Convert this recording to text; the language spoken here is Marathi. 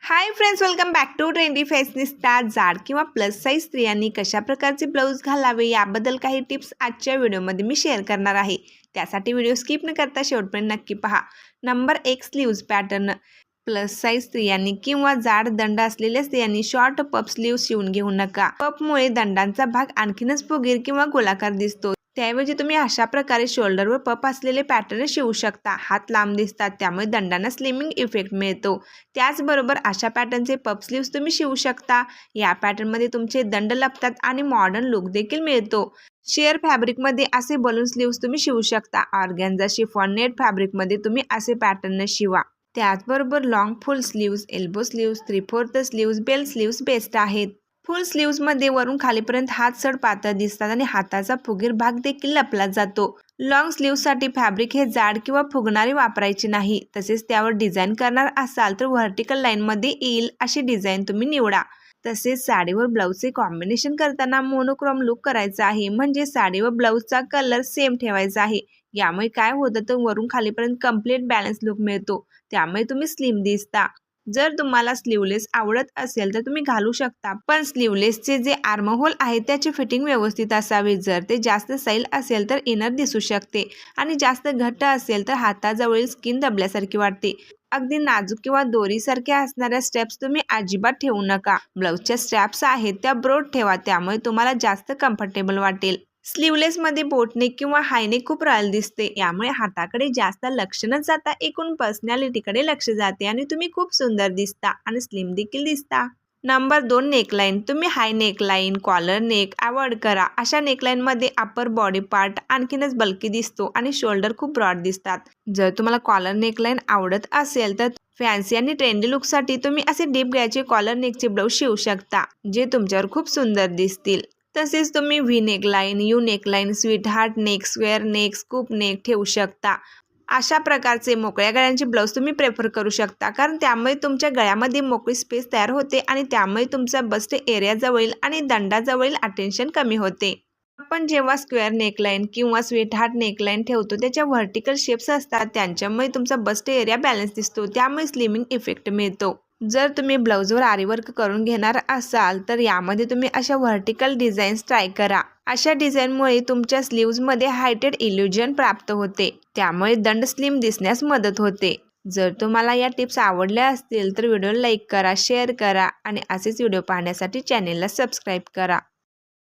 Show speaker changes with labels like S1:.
S1: High friends, welcome back to trendy fashionista. जाड किंवा प्लस साईज स्त्रियांनी कशा प्रकारचे ब्लाऊज घालावे याबद्दल काही टिप्स आजच्या व्हिडिओमध्ये मी शेअर करणार आहे. त्यासाठी व्हिडिओ स्किप न करता शेवटपर्यंत नक्की पहा. Number 1, sleeves pattern. Plus size स्त्रियांनी किंवा जाड दंड असलेल्या स्त्रियांनी शॉर्ट पफ स्लीव्ह शिवून घेऊ नका. पफमुळे दंडांचा भाग आणखीनच फुगीर किंवा गोलाकार दिसतो. त्याऐवजी तुम्ही अशा प्रकारे शोल्डरवर पफ असलेले पॅटर्न शिवू शकता. हात लांब दिसतात, त्यामुळे दंडांना स्लिमिंग इफेक्ट मिळतो. त्याचबरोबर अशा पॅटर्नचे पफ स्लीव्स तुम्ही शिवू शकता. या पॅटर्नमध्ये तुमचे दंड लपतात आणि मॉडर्न लुक देखील मिळतो. शेअर फॅब्रिकमध्ये असे बलून स्लीव्स तुम्ही शिवू शकता. ऑर्गॅन्झा शिफॉन नेट फॅब्रिकमध्ये तुम्ही असे पॅटर्न शिवा. त्याचबरोबर long full sleeves, elbow sleeves, 3/4 sleeves, bell sleeves best आहेत. फुल स्लीव्समध्ये वरून खालीपर्यंत हात सड पातळ दिसतात आणि हाताचा फुगीर भाग देखील लपला जातो. लॉंग स्लीव्ससाठी फॅब्रिक हे जाड किंवा फुगणारे वापरायचे नाही. तसेच त्यावर डिझाईन करणार असाल तर व्हर्टिकल लाईनमध्ये येईल अशी डिझाईन तुम्ही निवडा. तसेच साडीवर ब्लाऊजचे कॉम्बिनेशन करताना मोनोक्रोम लुक करायचा आहे, म्हणजे साडी व ब्लाऊजचा कलर सेम ठेवायचा आहे. यामुळे काय होतं तर वरून खालीपर्यंत कम्प्लीट बॅलन्स लुक मिळतो. त्यामुळे तुम्ही स्लिम दिसता. जर तुम्हाला स्लीवलेस आवडत असेल तर तुम्ही घालू शकता, पण स्लीवलेसचे जे आर्महोल आहे त्याची फिटिंग व्यवस्थित असावी. जर ते जास्त सैल असेल तर इनर दिसू शकते आणि जास्त घट्ट असेल तर हाताजवळील स्किन दबल्यासारखी वाटते. अगदी नाजूक किंवा दोरीसारख्या असणाऱ्या स्ट्रॅप्स तुम्ही अजिबात ठेवू नका. ब्लाऊजच्या स्ट्रॅप्स आहेत त्या ब्रॉड ठेवा, त्यामुळे तुम्हाला जास्त कम्फर्टेबल वाटेल. स्लीवलेसमध्ये बोटनेक किंवा हायनेक खूप रॉयल दिसते. यामुळे हाताकडे जास्त लक्ष न जाता एकूण पर्सनॅलिटीकडे लक्ष जाते आणि तुम्ही खूप सुंदर दिसता आणि स्लिम देखील दिसता. Number 2, neckline. तुम्ही हाय नेकलाईन, कॉलर नेक अवॉइड करा. अशा नेकलाईनमध्ये अपर बॉडी पार्ट आणखीनच बल्की दिसतो आणि शोल्डर खूप ब्रॉड दिसतात. जर तुम्हाला कॉलर नेकलाईन आवडत असेल तर फॅन्सी आणि ट्रेंडी लुकसाठी तुम्ही असे डीप गळ्याचे कॉलर नेकचे ब्लाऊज शिवू शकता, जे तुमच्यावर खूप सुंदर दिसतील. तसेच तुम्ही V neckline, you neckline, sweet heart neck, square neck, scoop neck ठेवू शकता. अशा प्रकारचे मोकळ्या गळ्यांचे ब्लाऊज तुम्ही प्रेफर करू शकता, कारण त्यामुळे तुमच्या गळ्यामध्ये मोकळी स्पेस तयार होते आणि त्यामुळे तुमचा बस्ट एरियाजवळील आणि दंडाजवळील अटेन्शन कमी होते. आपण जेव्हा स्क्वेअर नेकलाईन किंवा स्वीट हार्ट नेकलाईन ठेवतो त्याच्या व्हर्टिकल शेप्स असतात, त्यांच्यामुळे तुमचा बस्ट एरिया बॅलन्स दिसतो, त्यामुळे स्लिमिंग इफेक्ट मिळतो. जर तुम्ही ब्लाऊजवर आरीवर्क करून घेणार असाल तर यामध्ये तुम्ही अशा व्हर्टिकल डिझाईन्स ट्राय करा. अशा डिझाईनमुळे तुमच्या स्लीव्जमध्ये हायटेड इल्युजन प्राप्त होते, त्यामुळे दंड स्लिम दिसण्यास मदत होते. जर तुम्हाला या टिप्स आवडल्या असतील तर व्हिडिओला लाईक करा, शेअर करा आणि असेच व्हिडिओ पाहण्यासाठी चॅनेलला सबस्क्राईब करा.